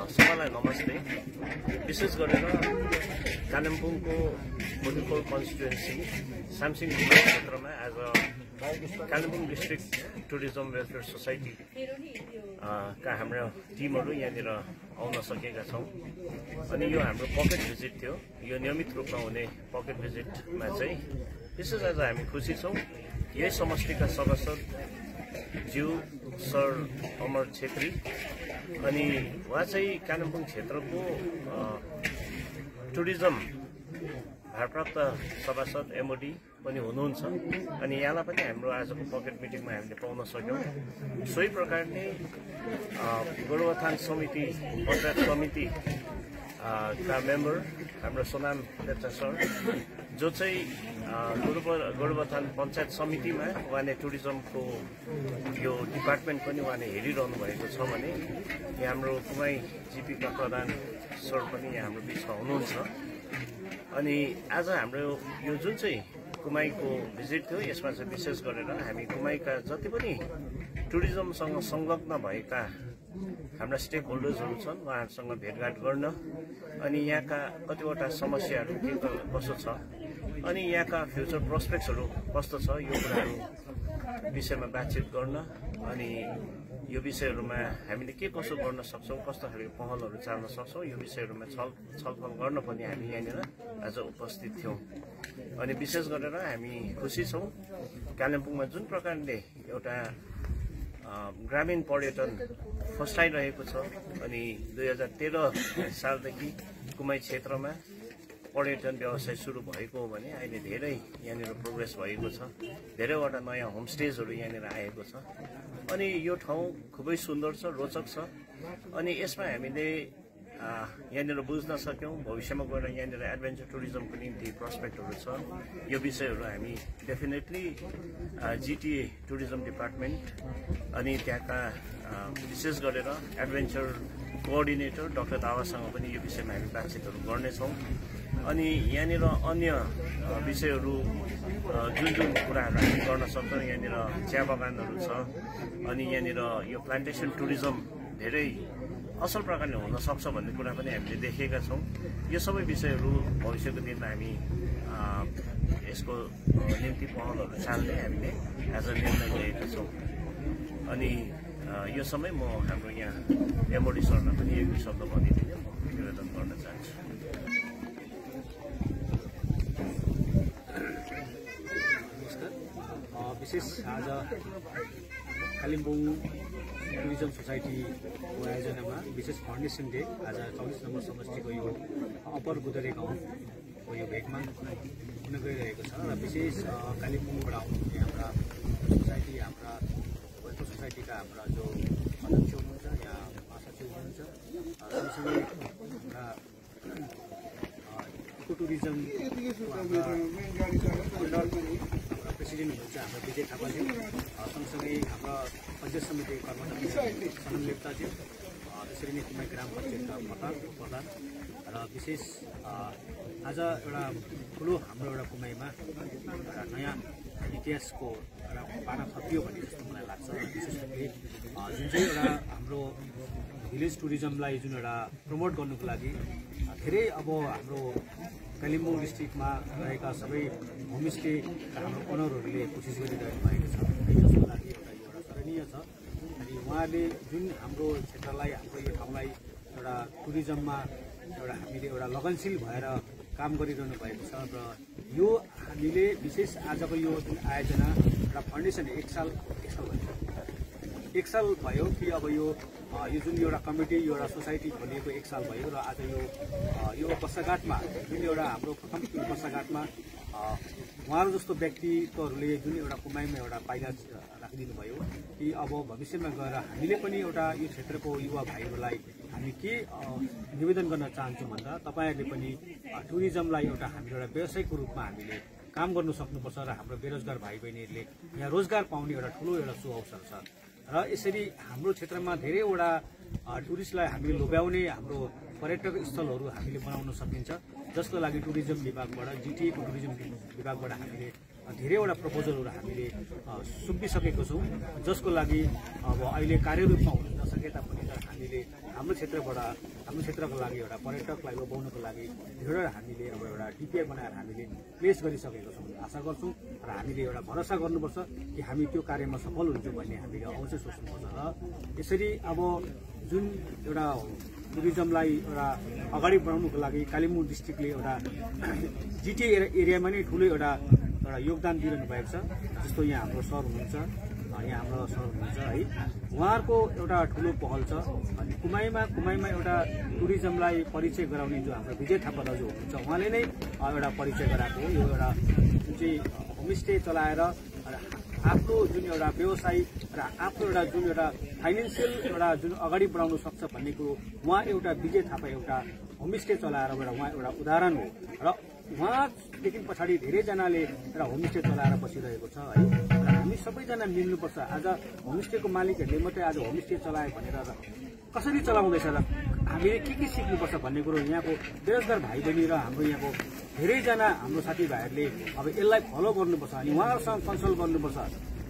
सबैलाई नमस्ते। विशेष गरेर कालिम्पोङको बुद्धिफुल कन्स्टिट्युएन्सी सामसिङ क्षेत्रमा आज Kalimpong district tourism welfare society का हाम्रो टिमहरू यहाँनिर आउन सकेका छौँ। अनि यो हाम्रो पकेट भिजिट थियो। यो नियमित रूपमा हुने पकेट भिजिटमा चाहिँ विशेष आज हामी खुसी छौँ। यही समष्टिका सदस्य ज्यू सर अमर छेत्री अनि उहाँ चाहिँ कालिम्पोङ क्षेत्रको टुरिज्म भारप्राप्त सभासद एमओडी पनि हुनुहुन्छ। अनि यहाँलाई पनि हाम्रो आजको पकेट मिटिङमा हामीले पाउन सक्यौँ। सोही प्रकारले गोरुबथान समिति पञ्चायत समिति का मेम्बर हाम्रो सोनाम लेप्चा सर जो चाहिँ गोरुबथान पञ्चायत समितिमा उहाँले टुरिज्मको यो डिपार्टमेन्ट पनि उहाँले हेरिरहनु भएको छ भने यहाँ हाम्रो कुमाई जिपीका प्रधान सर पनि यहाँ हाम्रो बिचमा हुनुहुन्छ। अनि आज हाम्रो यो जुन चाहिँ कुमाईको भिजिट थियो यसमा चाहिँ विशेष गरेर हामी कुमाईका जति पनि टुरिज्मसँग संलग्न भएका हाम्रा स्टेक होल्डर्सहरू छन् उहाँहरूसँग भेटघाट गर्न अनि यहाँका कतिवटा समस्याहरू के कसो छ अनि यहाँका फ्युचर प्रोस्पेक्ट्सहरू कस्तो छ यो कुराहरू विषयमा बातचित गर्न अनि यो विषयहरूमा हामीले के कसो गर्न सक्छौँ, कस्तो खालको पहलहरू चाल्न सक्छौँ यो विषयहरूमा छलफल गर्न पनि हामी यहाँनिर आज उपस्थित थियौँ। अनि विशेष गरेर हामी खुसी छौँ कालिम्पोङमा जुन प्रकारले एउटा ग्रामीण पर्यटन फस्टाइरहेको छ अनि 2013 सालदेखि कुमाई क्षेत्रमा पर्यटन व्यवसाय सुरु भएको हो भने अहिले धेरै यहाँनिर प्रोग्रेस भएको छ। धेरैवटा नयाँ होमस्टेजहरू यहाँनिर आएको छ अनि यो ठाउँ खुबै सुन्दर छ, रोचक छ। अनि यसमा हामीले यहाँनिर बुझ्न सक्यौँ भविष्यमा गएर यहाँनिर एडभेन्चर टुरिज्मको निम्ति प्रोस्पेक्टहरू छ। यो विषयहरू हामी डेफिनेटली जिटिए टुरिज्म डिपार्टमेन्ट अनि त्यहाँका विशेष गरेर एडभेन्चर कोअर्डिनेटर डाक्टर दावासँग पनि यो विषयमा हामी बातचितहरू गर्नेछौँ। अनि यहाँनिर अन्य विषयहरू जुन कुराहरू हामी गर्न सक्छौँ यहाँनिर चिया बगानहरू छ अनि यहाँनिर यो प्लान्टेसन टुरिज्म धेरै असल प्रकारले हुन सक्छ भन्ने कुरा पनि हामीले देखेका छौँ। यो सबै विषयहरू भविष्यको दिनमा हामी यसको निम्ति पहलहरू चाल्ने हामीले आज निर्णय लिएका छौँ। अनि यो समय म हाम्रो यहाँ एमओडी सरलाई पनि एक दुई शब्द भनिदिने म निवेदन गर्न चाहन्छु। विशेष आज कालिम्पोङ टुरिज्म सोसाइटीको आयोजनामा विशेष फाउन्डेसन डे आज 24 नम्बर समष्टिको यो अप्पर गुदरे गाउँको यो भेगमा हुन गइरहेको छ र विशेष कालिम्पोङबाट आउनुहुने हाम्रा सोसाइटी हाम्रा वेलफेयर सोसाइटीका हाम्रा जो अध्यक्ष हुनुहुन्छ यहाँ महासचिव हुनुहुन्छ सँगसँगै हाम्रा इको टुरिज्म प्रेसिडेन्ट हुनुहुन्छ हाम्रो विजय थापाज्यू सँगसँगै हाम्रा पञ्चायत समिति कर्मचारी सनम लेप्चाज्यू त्यसरी नै कुमाई ग्राम पञ्चायतका प्रधान र विशेष आज एउटा ठुलो हाम्रो एउटा कुमाईमा एउटा नयाँ इतिहासको एउटा पाना थपियो भन्ने जस्तो मलाई लाग्छ। विशेष गरी जुन चाहिँ एउटा हाम्रो भिलेज टुरिज्मलाई जुन एउटा प्रमोट गर्नुको लागि धेरै अब हाम्रो कालिम्पोङ डिस्ट्रिक्टमा रहेका सबै होमस्टेका हाम्रो ओनरहरूले कोसिस गरिरहनु भएको छ जसको लागि एउटा सराहनीय छ। अनि उहाँले जुन हाम्रो क्षेत्रलाई हाम्रो यो ठाउँलाई एउटा टुरिज्ममा एउटा हामीले एउटा लगनशील भएर काम गरिरहनु भएको छ र यो हामीले विशेष आजको यो जुन आयोजना एउटा फाउन्डेसन एक साल भयो कि अब यो जुन एउटा कमिटी यो एउटा सोसाइटी खोलिएको 1 साल भयो र आज यो वर्षगाँठमा जुन एउटा हाम्रो प्रथम वर्षगाँठमा उहाँहरू जस्तो व्यक्तित्वहरूले जुन एउटा कुमाईमा एउटा पाइला राखिदिनु भयो कि अब भविष्यमा गएर हामीले पनि एउटा यो क्षेत्रको युवा भाइहरूलाई हामी के निवेदन गर्न चाहन्छौँ भन्दा तपाईँहरूले पनि टुरिज्मलाई एउटा हामीले एउटा व्यवसायको रूपमा हामीले काम गर्नु सक्नुपर्छ र हाम्रो बेरोजगार भाइ बहिनीहरूले यहाँ रोजगार पाउने एउटा ठुलो एउटा सुअवसर छ। र यसरी हाम्रो क्षेत्रमा धेरैवटा टुरिस्टलाई हामीले लोभ्याउने हाम्रो पर्यटक स्थलहरू हामीले बनाउन सकिन्छ जसको लागि टुरिज्म विभागबाट जिटिएको टुरिज्म विभागबाट हामीले धेरैवटा प्रपोजलहरू हामीले सुम्पिसकेको छौँ जसको लागि अब अहिले कार्यरूपमा हुन नसके तापनि हामीले हाम्रो क्षेत्रको लागि एउटा पर्यटकलाई लोभ्याउनको लागि धेरैवटा हामीले अब एउटा डिपिआर बनाएर हामीले प्लेस गरिसकेको छौँ आशा गर्छौँ र हामीले एउटा भरोसा गर्नुपर्छ कि हामी त्यो कार्यमा सफल हुन्छौँ भन्ने हामीले अवश्य सोच्नुपर्छ र यसरी अब जुन एउटा टुरिज्मलाई एउटा अगाडि बढाउनुको लागि कालिम्पोङ डिस्ट्रिक्टले एउटा जिटिए एरियामा नै ठुलो एउटा योगदान दिइरहनु भएको छ। जस्तो यहाँ हाम्रो सर हुनुहुन्छ, यहाँ हाम्रो सर हुनुहुन्छ है, उहाँहरूको एउटा ठुलो पहल छ। अनि कुमाईमा एउटा टुरिज्मलाई परिचय गराउने जो हाम्रो विजय थापा दाजु हुनुहुन्छ, उहाँले नै एउटा परिचय गराएको हो। यो एउटा जुन चाहिँ होमस्टे चलाएर आफ्नो जुन एउटा व्यवसाय र आफ्नो एउटा जुन एउटा फाइनेन्सियल एउटा जुन अगाडि बढाउन सक्छ भन्ने कुरो उहाँ एउटा विजय थापा एउटा होमस्टे चलाएर उहाँ एउटा उदाहरण हो र उहाँदेखि पछाडि धेरैजनाले एउटा होमस्टे चलाएर बसिरहेको छ है। र हामी सबैजना मिल्नुपर्छ। आज होमस्टेको मालिकहरूले मात्रै आज होमस्टे चलायो भनेर कसरी चलाउँदैछ र हामीले के सिक्नुपर्छ भन्ने कुरो यहाँको बेरोजगार भाइ बहिनी र हाम्रो यहाँको धेरैजना हाम्रो साथीभाइहरूले अब यसलाई फलो गर्नुपर्छ अनि उहाँहरूसँग कन्सल्ट गर्नुपर्छ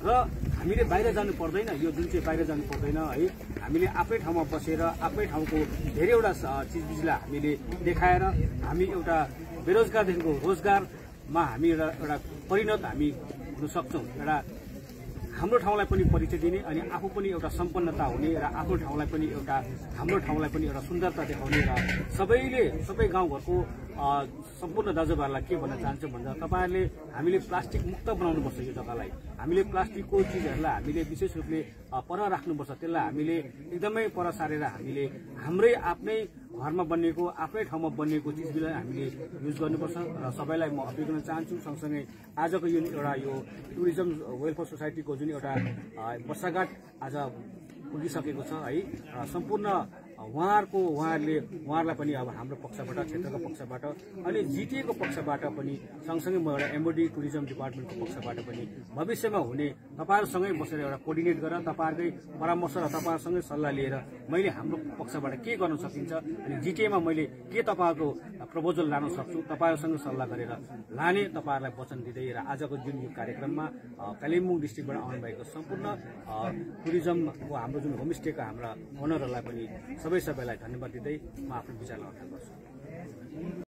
र हामीले बाहिर जानु पर्दैन। यो जुन चाहिँ बाहिर जानु पर्दैन है, हामीले आफ्नै ठाउँमा बसेर आफ्नै ठाउँको धेरैवटा चिजबिजलाई हामीले देखाएर हामी एउटा बेरोजगारदेखिको रोजगारमा हामी एउटा परिणत हामी हुन सक्छौँ। एउटा हाम्रो ठाउँलाई पनि परिचय दिने अनि आफू पनि एउटा सम्पन्नता हुने र आफ्नो ठाउँलाई पनि हाम्रो ठाउँलाई पनि एउटा सुन्दरता देखाउने र सबै गाउँघरको सम्पूर्ण दाजुभाइहरूलाई के भन्न चाहन्छु भन्दा तपाईँहरूले हामीले प्लास्टिक मुक्त बनाउनुपर्छ। यो जग्गालाई हामीले प्लास्टिकको चिजहरूलाई हामीले विशेष रूपले पर राख्नुपर्छ। त्यसलाई हामीले एकदमै पर सारेर हामीले हाम्रै आफ्नै घरमा बनिएको आफ्नै ठाउँमा बनिएको चिजबिजलाई हामीले युज गर्नुपर्छ र सबैलाई म अपिल गर्न चाहन्छु। सँगसँगै आजको यो एउटा यो टुरिज्म वेलफेयर सोसाइटीको जुन एउटा वर्षगाँठ आज पुगिसकेको छ है, सम्पूर्ण उहाँहरूलाई पनि अब हाम्रो पक्षबाट क्षेत्रको पक्षबाट अनि जिटिएको पक्षबाट पनि सँगसँगै म एउटा एमओडी टुरिज्म डिपार्टमेन्टको पक्षबाट पनि भविष्यमा हुने तपाईँहरूसँगै बसेर एउटा कोर्डिनेट गरेर तपाईँहरूकै परामर्श र तपाईँहरूसँगै सल्लाह लिएर मैले हाम्रो पक्षबाट के गर्न सकिन्छ अनि जिटिएमा मैले के तपाईँहरूको प्रपोजल लान सक्छु तपाईँहरूसँग सल्लाह गरेर लाने तपाईँहरूलाई वचन दिँदै र आजको जुन यो कार्यक्रममा कालिम्पोङ डिस्ट्रिक्टबाट आउनुभएको सम्पूर्ण टुरिज्मको हाम्रो जुन होमस्टेका हाम्रा ओनरहरूलाई पनि सबैलाई धन्यवाद दिँदै म आफ्नो विचारलाई अगाडि बढ्छु।